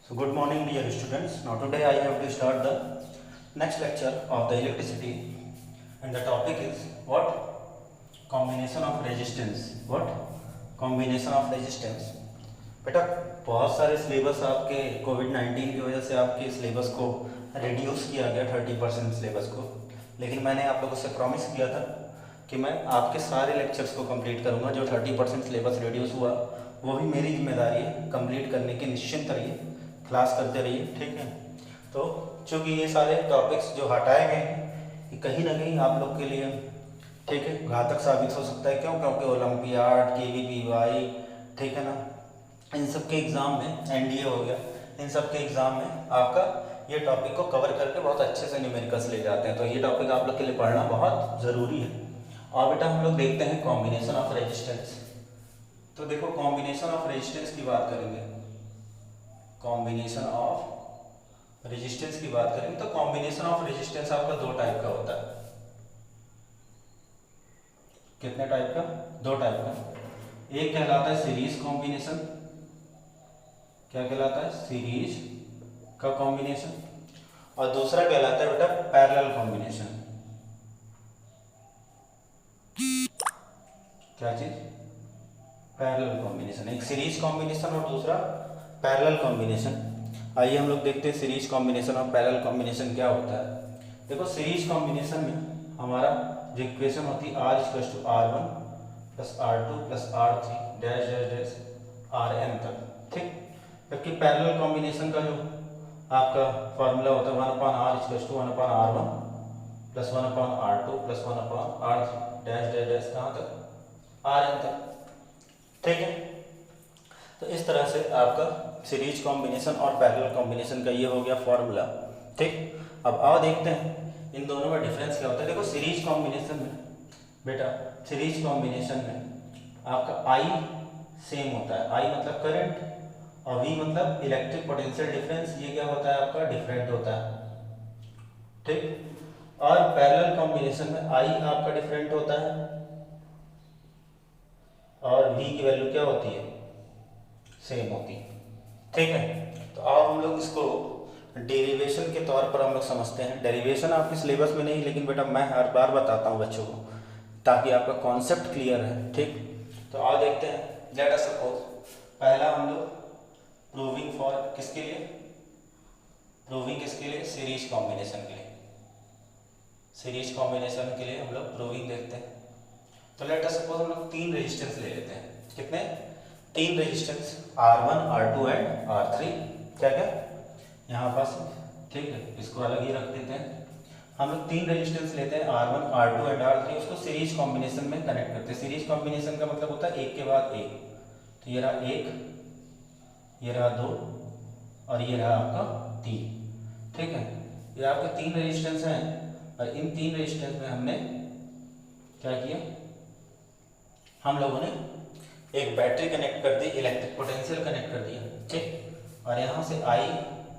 So good morning dear students. Now today I have to start the next lecture of the electricity and the topic is what? Combination of resistance. What? Combination of resistance. बेटा बहुत सारे syllabus आपके कोविड-19 की वजह से आपके syllabus को reduce किया गया 30% सिलेबस को, लेकिन मैंने आप लोगों से प्रॉमिस किया था कि मैं आपके सारे लेक्चर्स को कंप्लीट करूंगा। जो 30% सिलेबस रिड्यूस हुआ वो भी मेरी जिम्मेदारी है कंप्लीट करने की। निश्चिंत रहिए, क्लास करते रहिए, ठीक है। तो चूँकि ये सारे टॉपिक्स जो हटाए गए हैं ये कहीं ना कहीं आप लोग के लिए, ठीक है, घातक साबित हो सकता है। क्यों? क्योंकि ओलंपियाड, KVPY, ठीक है ना, इन सब के एग्ज़ाम में, NDA हो गया, इन सब के एग्ज़ाम में आपका ये टॉपिक को कवर करके बहुत अच्छे से न्यूमेरिकल्स ले जाते हैं। तो ये टॉपिक आप लोग के लिए पढ़ना बहुत ज़रूरी है। और बेटा हम लोग देखते हैं कॉम्बिनेशन ऑफ रेजिस्टेंस। तो देखो कॉम्बिनेशन ऑफ रेजिस्टेंस की बात करेंगे, कॉम्बिनेशन ऑफ रेजिस्टेंस की बात करेंगे तो कॉम्बिनेशन ऑफ रेजिस्टेंस आपका दो टाइप का होता है। कितने टाइप का? दो टाइप का। एक कहलाता है सीरीज कॉम्बिनेशन। क्या कहलाता है? सीरीज का कॉम्बिनेशन। और दूसरा कहलाता है बेटा पैरेलल कॉम्बिनेशन। क्या चीज? Parallel combination. एक सीरीज कॉम्बिनेशन और दूसरा पैरेलल कॉम्बिनेशन। आइए हम लोग देखते हैं सीरीज कॉम्बिनेशन और पैरेलल कॉम्बिनेशन क्या होता है। देखो सीरीज कॉम्बिनेशन में हमारा जो इक्वेशन होती है R=R1 + R2 + R3 dash dash dash Rn तक, ठीक। जबकि पैरेलल कॉम्बिनेशन का जो आपका फॉर्मूला होता है 1/R = 1/R1 + 1/R2 + 1/R3 dash dash dash कहाँ तक? Rn तक, ठीक है। तो इस तरह से आपका सीरीज कॉम्बिनेशन और पैरेलल कॉम्बिनेशन का ये हो गया फॉर्मूला, ठीक। अब आओ देखते हैं इन दोनों में डिफरेंस क्या होता है। देखो सीरीज कॉम्बिनेशन में बेटा, सीरीज कॉम्बिनेशन में आपका I सेम होता है। I मतलब करंट और V मतलब इलेक्ट्रिक पोटेंशियल डिफरेंस। ये क्या होता है आपका? डिफरेंट होता है, ठीक। और पैरेलल कॉम्बिनेशन में I आपका डिफरेंट होता है और V की वैल्यू क्या होती है? सेम होती है, ठीक है। तो आओ हम लोग इसको डेरिवेशन के तौर पर हम लोग समझते हैं। डेरिवेशन आपके सिलेबस में नहीं, लेकिन बेटा मैं हर बार बताता हूँ बच्चों को ताकि आपका कॉन्सेप्ट क्लियर है, ठीक। तो आओ देखते हैं। लेट अस सपोज पहला हम लोग प्रूविंग फॉर किसके लिए? प्रूविंग किसके लिए? सीरीज कॉम्बिनेशन के लिए। सीरीज कॉम्बिनेशन के लिए हम लोग प्रूविंग देखते हैं। तो लेट अस सपोज हम लोग 3 रेजिस्टेंस ले लेते हैं। कितने? 3 resistance R1, R2 and R3। क्या क्या यहाँ पास, ठीक है, इसको अलग ही रख देते हैं। हम लोग 3 रेजिस्टेंस लेते हैं R1, R2 एंड R3, उसको सीरीज कॉम्बिनेशन में कनेक्ट करते हैं। सीरीज कॉम्बिनेशन का मतलब होता है एक के बाद एक। तो ये रहा 1, ये रहा 2 और ये रहा आपका 3, ठीक है। ये आपके 3 रेजिस्टेंस हैं और इन 3 रेजिस्टेंस में हमने क्या किया? हम लोगों ने एक बैटरी कनेक्ट कर दी, इलेक्ट्रिक पोटेंशियल कनेक्ट कर दिया, ठीक। और यहाँ से I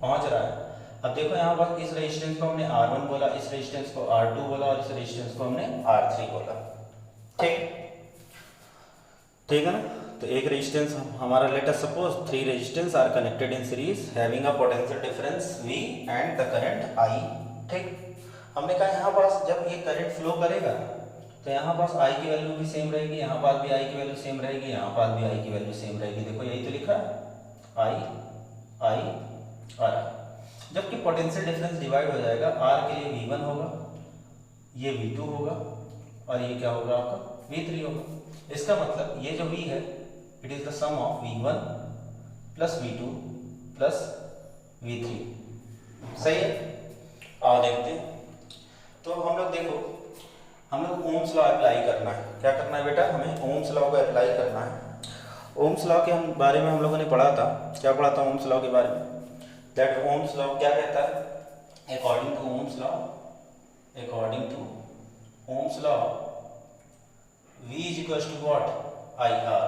पहुँच रहा है। अब देखो यहाँ पर इस रेजिस्टेंस को हमने R1 बोला, इस रेजिस्टेंस को R2 बोला और इस रेजिस्टेंस को हमने R3 बोला, ठीक। ठीक है ना। तो एक रेजिस्टेंस हमारा, late us suppose 3 resistance R connected in series having a potential difference V and the current I, ठीक। हमने कहा यहाँ पास जब ये करंट फ्लो करेगा तो यहाँ पास I की वैल्यू भी सेम रहेगी, यहाँ पास भी I की वैल्यू सेम रहेगी, यहाँ पास भी I की वैल्यू सेम रहेगी। देखो यही तो लिखा है I और I। जबकि पोटेंशियल डिफरेंस डिवाइड हो जाएगा, R के लिए V1 होगा, ये V2 होगा और ये क्या होगा आपका? V3 होगा। इसका मतलब ये जो V है it is the sum of V1 + V2 + V3। सही है। आओ देखते हैं। तो हम लोग देखो, हम लोग ओम्स लॉ अप्लाई करना है। क्या करना है बेटा? हमें ओम्स लॉ को अप्लाई करना है। ओम्स लॉ के बारे में हम लोगों ने पढ़ा था। क्या पढ़ा था ओम्स लॉ के बारे में? दैट ओम्स लॉ क्या कहता है? According to Ohm's law, according to Ohm's law V = what? IR।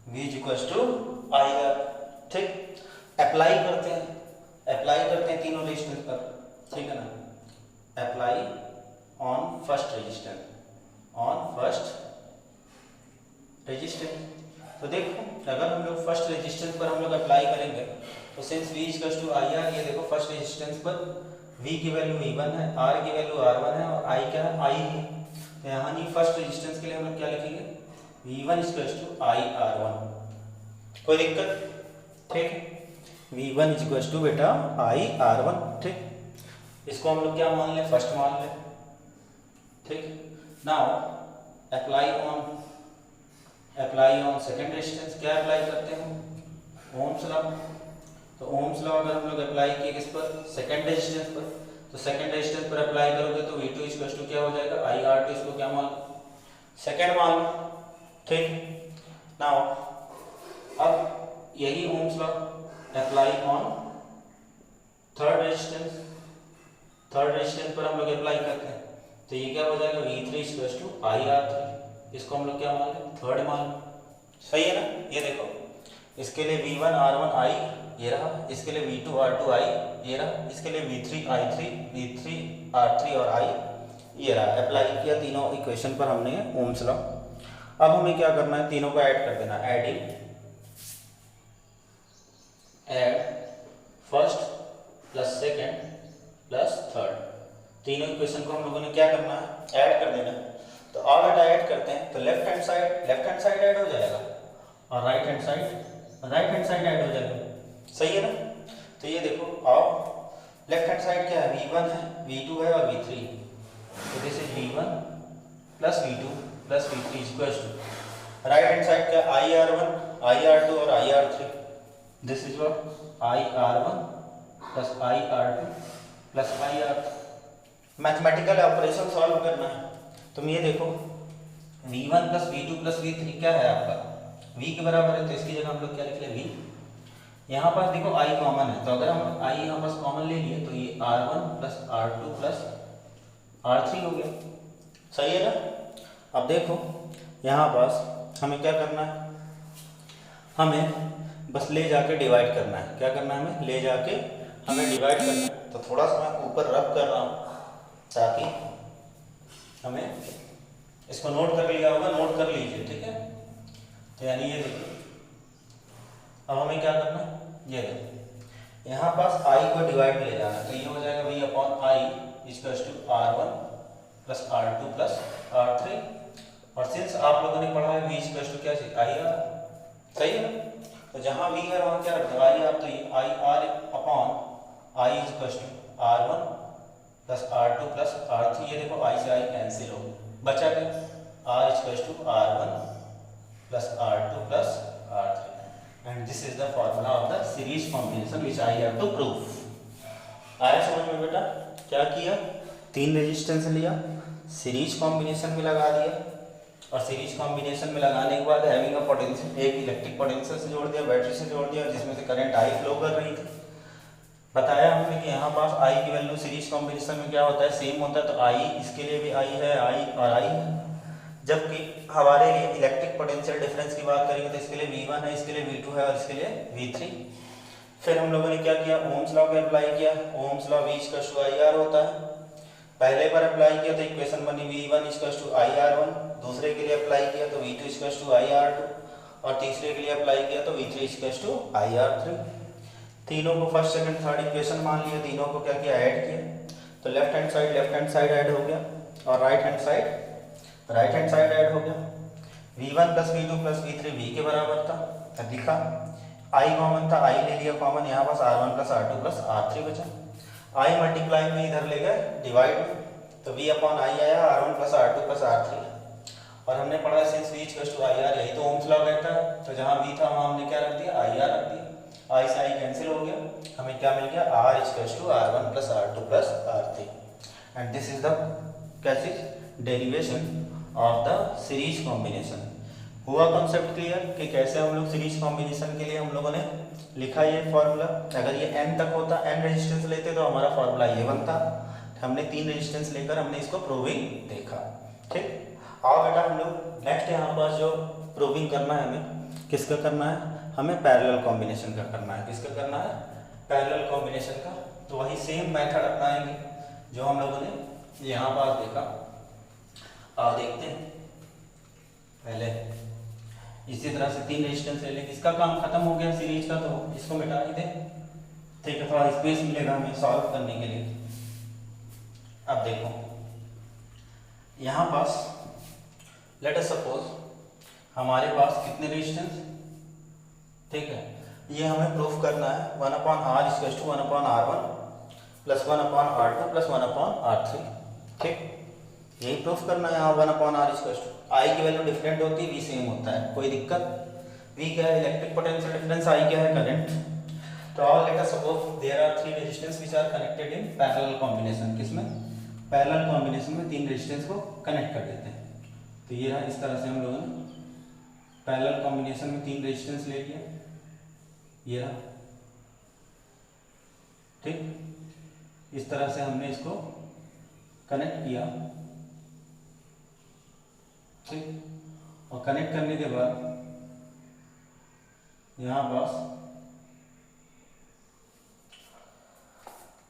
V = IR, ठीक। अप्लाई करते हैं तीनों रेजिस्टेंस पर, ठीक है ना। Apply on first resistance, on first resistance. तो देखो अगर हम लोग फर्स्ट रेजिस्टेंस पर हम लोग अप्लाई करेंगे तो since V equals to I R, ये देखो फर्स्ट रेजिस्टेंस पर V की वैल्यू V1 है, R की वैल्यू R1 है और I क्या है I है। तो यहाँ नहीं फर्स्ट रेजिस्टेंस के लिए हम लोग क्या लिखेंगे V1 equals to I R1। कोई दिक्कत? ठीक है, V1 इक्वल्स टू बेटा I R1। ठीक, इसको हम लोग क्या मान लें, फर्स्ट मान लें। ठीक, now apply on second resistance. क्या अप्लाई करते हैं, ओम्स लॉ। तो ओम्स लॉ अगर हम लोग अप्लाई किए किस पर, सेकेंड रेजिस्टेंस पर, तो सेकेंड रेजिस्टेंस पर अप्लाई करोगे तो V2 इक्वल्स टू क्या हो जाएगा I R2, इसको क्या मान लो, सेकेंड मान लो। ठीक, नाउ अब यही Ohm's law apply on third resistance. Third resistance पर हम लोग अप्लाई करते हैं तो ये क्या हो जाएगा V3 equals to I R3, इसको हम लोग क्या मान लें, थर्ड मान लो। सही है ना? ये देखो इसके लिए V1 R1 I ये रहा, इसके लिए V2 R2 I ये रहा, इसके लिए V3 I3, V3 R3 और I ये रहा। अप्लाई किया तीनों इक्वेशन पर हमने ओम्स लॉ। अब हमें क्या करना है, तीनों को ऐड कर देना। Add first plus second plus third, तीनों इक्वेशन को हम लोगों ने क्या करना है, ऐड कर देना। तो और बेटा ऐड करते हैं तो लेफ्ट हैंड साइड ऐड हो जाएगा और राइट हैंड साइड ऐड हो जाएगा। सही है ना? तो ये देखो आओ, लेफ्ट हैंड साइड क्या है, V1 है, V2 है और V3। तो this is V1 plus V2 plus V3 equals to right hand side क्या, IR1 IR2 और IR3। This is what IR1 plus IR2 plus IR3। Mathematical operation solve करना है। तुम ये देखो V1 plus V2 plus V3 क्या है आपका, V के बराबर है, तो इसकी जगह हम लोग क्या लिख लें V। यहाँ पास देखो I कॉमन है, तो अगर हम I यहाँ पास कॉमन ले लिए तो ये R1 plus R2 plus R3 हो गया। सही है ना? अब देखो यहाँ पास हमें क्या करना है, हमें बस ले जाके डिवाइड करना है। क्या करना है, हमें ले जाके हमें डिवाइड करना है। तो थोड़ा सा मैं ऊपर रब कर रहा हूँ ताकि हमें इसको नोट कर लिया होगा, नोट कर लीजिए। ठीक है, तो यानी ये देखिए अब हमें क्या करना है, ये देखो यहाँ पास I को डिवाइड ले जाना है, तो ये हो जाएगा V upon I equals to R1 plus R2 plus R3। और सिंस आप लोगों ने पढ़ा है V इक्वल्स टू क्या चीज IR। सही है ना? तो जहाँ V है वहाँ क्या रखते हैं IR, तो ये IR upon I equals to R1 plus R2 plus R3। ये देखो I से I कैंसिल हो, बचा क्या R equals to R1 plus R2 plus R3। And this is the formula of the series combination which I have to prove. आया समझ में बेटा? क्या किया, तीन रेजिस्टेंस लिया, सीरीज कॉम्बिनेशन में लगा दिया और सीरीज कॉम्बिनेशन में लगाने के बाद हैविंग अ पोटेंशियल, एक इलेक्ट्रिक पोटेंशियल से जोड़ दिया, बैटरी से जोड़ दिया जिसमें से करंट I फ्लो कर रही थी। बताया हमने कि यहाँ पास I की वैल्यू सीरीज कॉम्बिनेशन में क्या होता है, सेम होता है। तो I इसके लिए भी I है, I और I है। जबकि हमारे लिए इलेक्ट्रिक पोटेंशियल डिफरेंस की बात करेंगे तो इसके लिए V1 है, इसके लिए V2 है और इसके लिए V3। फिर हम लोगों ने क्या किया, ओम्स लॉ को अप्लाई किया। Ohm's law V equals to IR होता है। पहले बार अप्लाई किया तो इक्वेशन बनी V1 इक्वल्स टू IR1, दूसरे के लिए अप्लाई किया तो V2 इक्वल्स टू IR2 और तीसरे के लिए अप्लाई किया तो V3 इक्वल्स टू IR3। तीनों को फर्स्ट सेकंड थर्ड इक्वेशन मान लिया, तीनों को क्या किया, ऐड किया। तो लेफ्ट हैंड साइड ऐड हो गया और राइट हैंड साइड ऐड हो गया। V1 plus V2 plus V3 V के बराबर था, अब लिखा। I कॉमन था, I ले लिया कॉमन, यहाँ पास R1 plus R2 plus R3 बचा। I मल्टीप्लाई में इधर ले गए डिवाइड में, तो V अपॉन I आया R1 plus R2 plus R3। और हमने पढ़ा since V equals to IR, यही तो ओम्स लॉ कहता है। तो जहाँ V था वहाँ हमने क्या रख दिया, IR रख दिया। I से I कैंसिल हो गया, हमें क्या मिल गया, R equals to R1 plus R2 plus R3। And this is the क्या चीज, derivation of the series combination. हुआ कॉन्सेप्ट क्लियर कि कैसे हम लोग सीरीज कॉम्बिनेशन के लिए हम लोगों ने लिखा ये फॉर्मूला। अगर ये n तक होता, n रेजिस्टेंस लेते तो हमारा फॉर्मूला ये बनता। हमने 3 रेजिस्टेंस लेकर हमने इसको प्रूविंग देखा। ठीक, आओ बेटा हम लोग नेक्स्ट यहाँ पास जो प्रूविंग करना है हमें किसका करना है, हमें पैरेलल कॉम्बिनेशन का करना है। किसका करना है, पैरेलल कॉम्बिनेशन का। तो वही सेम मेथड अपनाएंगे जो हम लोगों ने यहाँ पास देखा। आओ देखते हैं। पहले इसी तरह से 3 रेजिस्टेंस ले लेंगे। इसका काम खत्म हो गया सीरीज का, तो इसको मिटा ही दे। ठीक है, थोड़ा स्पेस मिलेगा हमें सॉल्व करने के लिए। अब देखो यहाँ पास लेट अस सपोज हमारे पास कितने रेजिस्टेंस, ठीक है, ये हमें प्रूफ करना है 1/r = 1/r1 + 1/r2 + 1/r3। ठीक, यही प्रूफ करना है। यहाँ 1/r = I की वैल्यू डिफरेंट होती है, V सेम होता है, कोई दिक्कत। V क्या है? Electric potential difference. I क्या है? करंट। तो let us suppose there are 3 resistance which are connected in parallel combination. किसमें? पैरेलल कॉम्बिनेशन में 3 रेजिस्टेंस को कनेक्ट कर देते हैं। तो ये रहा, इस तरह से हम लोगों ने पैरेलल कॉम्बिनेशन में 3 रेजिस्टेंस ले लिया, ये रहा। ठीक, इस तरह से हमने इसको कनेक्ट किया। ठीक, और कनेक्ट करने के बाद यहाँ पास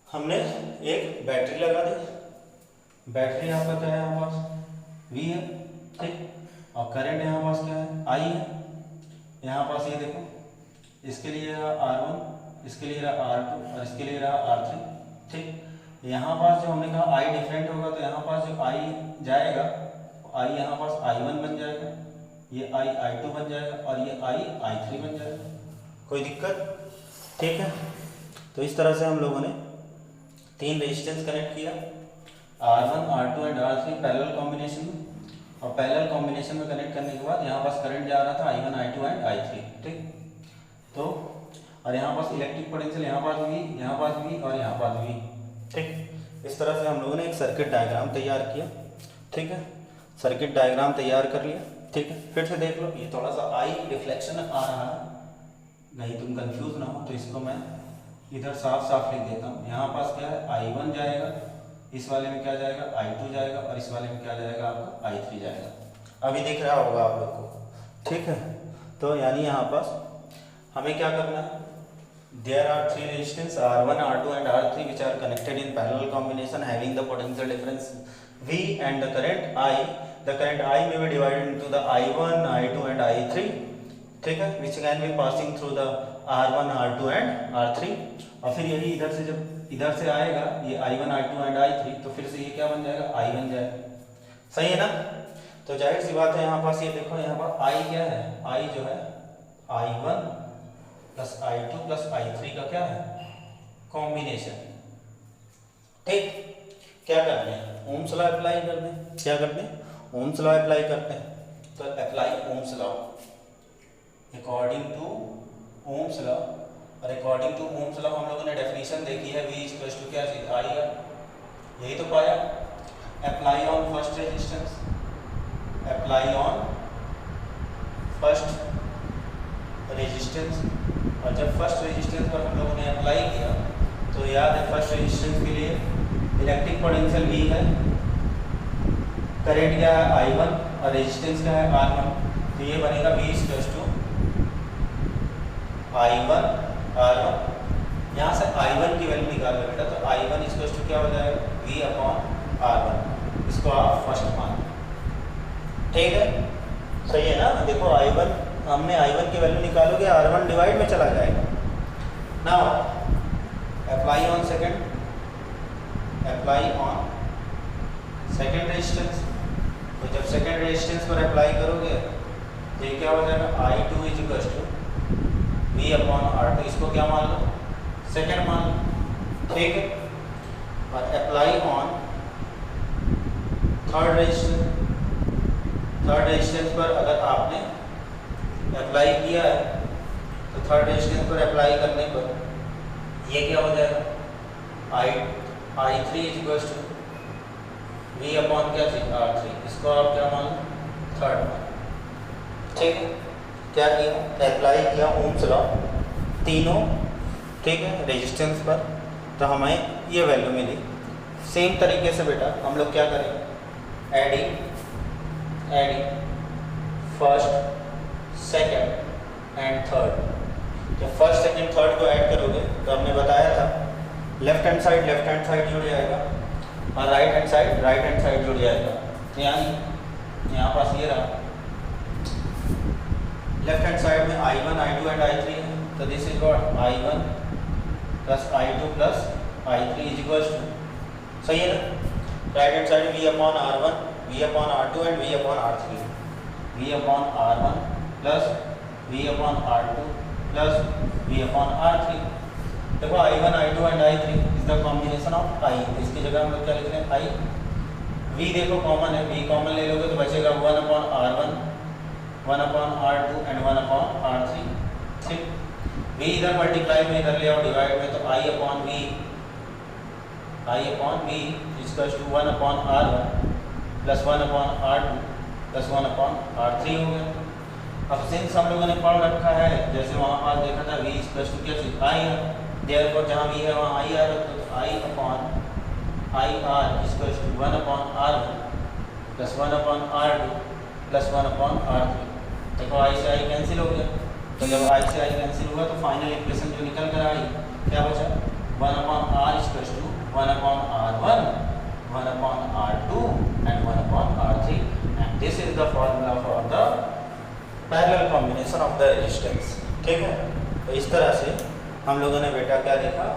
हमने एक बैटरी लगा दी। बैटरी यहाँ पर क्या है? यहाँ पास V है। ठीक, और करंट यहाँ पास क्या है? I है। यहाँ पास ये देखो, इसके लिए रहा R1, इसके लिए रहा R2 और इसके लिए रहा R3। ठीक, यहाँ पास जो हमने कहा I डिफरेंट होगा, तो यहाँ पास जो I जाएगा, I यहाँ पास I1 बन जाएगा, ये I I2 बन जाएगा और ये I I3 बन जाएगा। कोई दिक्कत? ठीक है, तो इस तरह से हम लोगों ने 3 रेजिस्टेंस कनेक्ट किया, R1, R2 and R3 parallel combination में। और पैरेलल कॉम्बिनेशन में कनेक्ट करने के बाद यहाँ पास करंट जा रहा था I1, I2 एंड I3। ठीक, तो और यहाँ पास इलेक्ट्रिक पोटेंशियल, यहाँ पास V, यहाँ पास V और यहाँ पास V। ठीक, इस तरह से हम लोगों ने एक सर्किट डायग्राम तैयार किया। ठीक है, सर्किट डायग्राम तैयार कर लिया। ठीक है, फिर से देख लो, ये थोड़ा सा I रिफ्लेक्शन आ रहा है, नहीं तुम कंफ्यूज ना हो, तो इसको मैं इधर साफ साफ लिख देता हूँ। यहाँ पास क्या है? I1 जाएगा, इस वाले में क्या जाएगा? I2 जाएगा और इस वाले में क्या जाएगा? आपका I3 जाएगा। अभी दिख रहा होगा आप लोग को। ठीक है, तो यानी यहाँ पास हमें क्या करना है? There are 3 resistors R1, R2 and R3 which are connected in parallel combination having the potential difference V and the current I. The current I may be divided into the I1, I2 and I3. ठीक है, which can be passing through the R1, R2 and R3. और फिर यही इधर से जब इधर से आएगा ये I1, I2 and I3, तो फिर से ये क्या बन जाएगा? I बन जाएगा। सही है ना? तो जाहिर सी बात है, यहाँ पास ये देखो, यहाँ पर I क्या है? I जो है I1 + I2 + I3 का क्या है? कॉम्बिनेशन। ठीक, क्या करते हैं? ओम्स लॉ अप्लाई कर दें। क्या करते हैं? ओम्स लॉ अप्लाई करते हैं। तो apply Ohm's law according to Ohm's law. और अकॉर्डिंग टू ओम्स लॉ हम लोगों ने डेफिनेशन देखी है, V = क्या चीज? I है, यही तो पाया। Apply on first resistance, apply on first resistance. और जब फर्स्ट रेजिस्टेंस पर हम लोगों ने अप्लाई किया, तो याद है फर्स्ट रेजिस्टेंस के लिए इलेक्ट्रिक पोटेंशियल V है, करंट क्या है? I1 और रेजिस्टेंस क्या है? R1। तो ये बनेगा V = I1 R1। यहाँ से I1 की वैल्यू निकाल लो बेटा, तो I1 = क्या हो जाएगा? V/R1। इसको आप फर्स्ट मान। ठीक है, सही है ना? देखो I1, हमने I1 की वैल्यू निकालोगे, R1 डिवाइड में चला जाएगा। Now apply on second, apply on second resistance. तो जब सेकेंड रेजिस्टेंस पर अप्लाई करोगे तो ये क्या हो जाएगा? I2 = V/R2। इसको क्या मान लो? सेकेंड मान लो। ठीक है, और apply on third resistance. Third resistance पर अगर आपने अप्लाई किया है, तो थर्ड रेजिस्टेंस पर अप्लाई करने पर ये क्या हो जाएगा? I3 = V/R3। इसको आप क्या मान लो? थर्ड मान। ठीक है, क्या किया? अप्लाई किया ओम्स लॉ तीनों, ठीक है, रेजिस्टेंस पर, तो हमें ये वैल्यू मिली। सेम तरीके से बेटा हम लोग क्या करेंगे? Adding first, second and third. जब फर्स्ट, सेकंड, थर्ड को ऐड करोगे तो हमने बताया था लेफ्ट हैंड साइड जुड़ जाएगा और राइट हैंड साइड जुड़ जाएगा। यानी यहाँ पास ये रहा लेफ्ट हैंड साइड में I1 I2 एंड I3 है, तो this is what I1 plus I2 plus I3 is equals to, सही है ना। Right hand side V upon R1 V upon R2 and V upon R3, V upon R1 plus V upon R2 plus V upon R3। देखो I1 I2 and I3 is the combination of I, इसकी जगह हम लोग क्या लिख रहे हैं I। V देखो कॉमन है, V कॉमन ले लोगे तो बचेगा 1 upon R1 1 upon R2 and 1 upon R3, ठीक। V इधर मल्टीप्लाई में इधर ले आओ डिवाइड में, तो I upon V equals to 1 upon R1 plus 1 upon R2 plus 1 upon R3 हो गया। अब सिंस हम लोगों ने पढ़ रखा है, जैसे वहाँ पास देखा था V इक्वल्स टू क्या चीज़ I है, देयरफॉर जहाँ V है वहाँ I आ रखा, तो I upon IR equals to 1 upon R1 plus 1 upon R2 plus 1 upon R3। देखो I से I कैंसिल हो गया, तो जब I से I कैंसिल हुआ तो फाइनल इक्वेशन जो निकल कर आई क्या बचा 1 upon R equals to 1 upon R1, 1 upon R2 and 1 upon R3, and this is the formula for the parallel combination of the resistance, ठीक है। तो इस तरह से हम लोगों ने बेटा क्या देखा,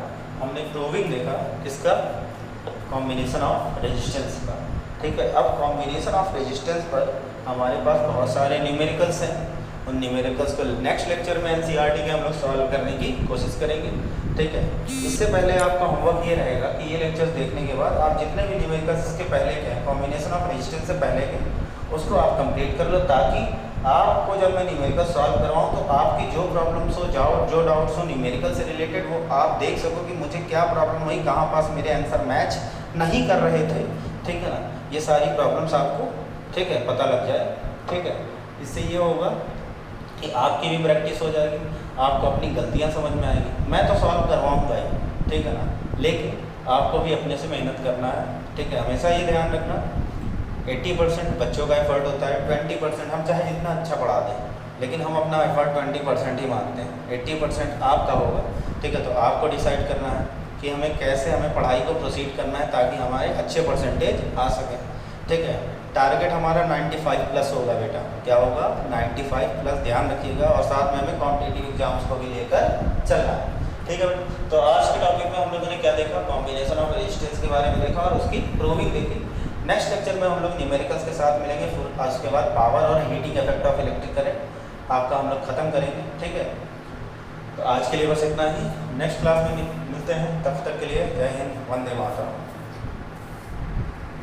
हमने प्रूविंग देखा किसका, कॉम्बिनेशन ऑफ रेजिस्टेंस का, ठीक है। अब कॉम्बिनेशन ऑफ रेजिस्टेंस पर हमारे पास बहुत सारे न्यूमेरिकल्स हैं, उन न्यूमेरिकल्स को नेक्स्ट लेक्चर में NCERT के हम लोग सॉल्व करने की कोशिश करेंगे, ठीक है। इससे पहले आपका होमवर्क ये रहेगा कि ये लेक्चर्स देखने के बाद आप जितने भी न्यूमेरिकल्स इसके पहले के हैं, कॉम्बिनेशन ऑफ रेजिस्टेंस से पहले के, उसको आप कंप्लीट कर लो, ताकि आपको जब मैं न्यूमेरिकल सॉल्व करवाऊँ तो आपकी जो प्रॉब्लम्स हो जो डाउट्स हो न्यूमेरिकल से रिलेटेड, वो आप देख सको कि मुझे क्या प्रॉब्लम हुई, कहाँ पास मेरे आंसर मैच नहीं कर रहे थे, ठीक है ना। ये सारी प्रॉब्लम्स आपको, ठीक है, पता लग जाए, ठीक है। इससे ये होगा कि आपकी भी प्रैक्टिस हो जाएगी, आपको अपनी गलतियां समझ में आएगी। मैं तो सॉल्व करवाऊंगा ही, ठीक है ना, लेकिन आपको भी अपने से मेहनत करना है, ठीक है। हमेशा ये ध्यान रखना 80% बच्चों का एफर्ट होता है, 20% हम चाहे जितना अच्छा पढ़ा दें, लेकिन हम अपना एफर्ट 20% ही मानते हैं, 80% आपका होगा, ठीक है। तो आपको डिसाइड करना है कि हमें कैसे हमें पढ़ाई को प्रोसीड करना है ताकि हमारे अच्छे परसेंटेज आ सकें, ठीक है। टारगेट हमारा 95 प्लस होगा बेटा, क्या होगा 95 प्लस, ध्यान रखिएगा। और साथ में हमें कॉम्पिटिटिव एग्जाम्स को भी लेकर चलना है, ठीक है। तो आज के टॉपिक में हम लोगों ने क्या देखा, कॉम्बिनेशन ऑफ रेजिस्टेंस के बारे में देखा और उसकी प्रूविंग देखी। नेक्स्ट लेक्चर में हम लोग न्यूमेरिकल्स के साथ मिलेंगे, फिर उसके बाद पावर और heating effect of electric current आपका हम लोग खत्म करेंगे, ठीक है। तो आज के लिए बस इतना ही, नेक्स्ट क्लास में मिलते हैं, तब तक के लिए जय हिंद, वंदे मातरम।